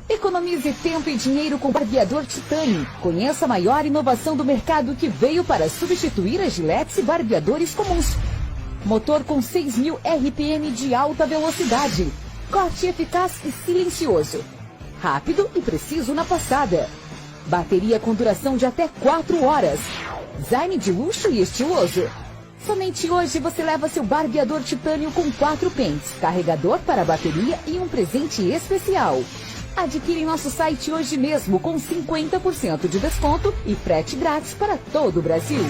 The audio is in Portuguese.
Economize tempo e dinheiro com barbeador Titânio. Conheça a maior inovação do mercado que veio para substituir as giletes e barbeadores comuns. Motor com 6.000 RPM de alta velocidade. Corte eficaz e silencioso. Rápido e preciso na passada. Bateria com duração de até 4 horas. Design de luxo e estiloso. Somente hoje você leva seu barbeador Titânio com 4 pentes, carregador para a bateria e um presente especial. Adquire em nosso site hoje mesmo com 50% de desconto e frete grátis para todo o Brasil.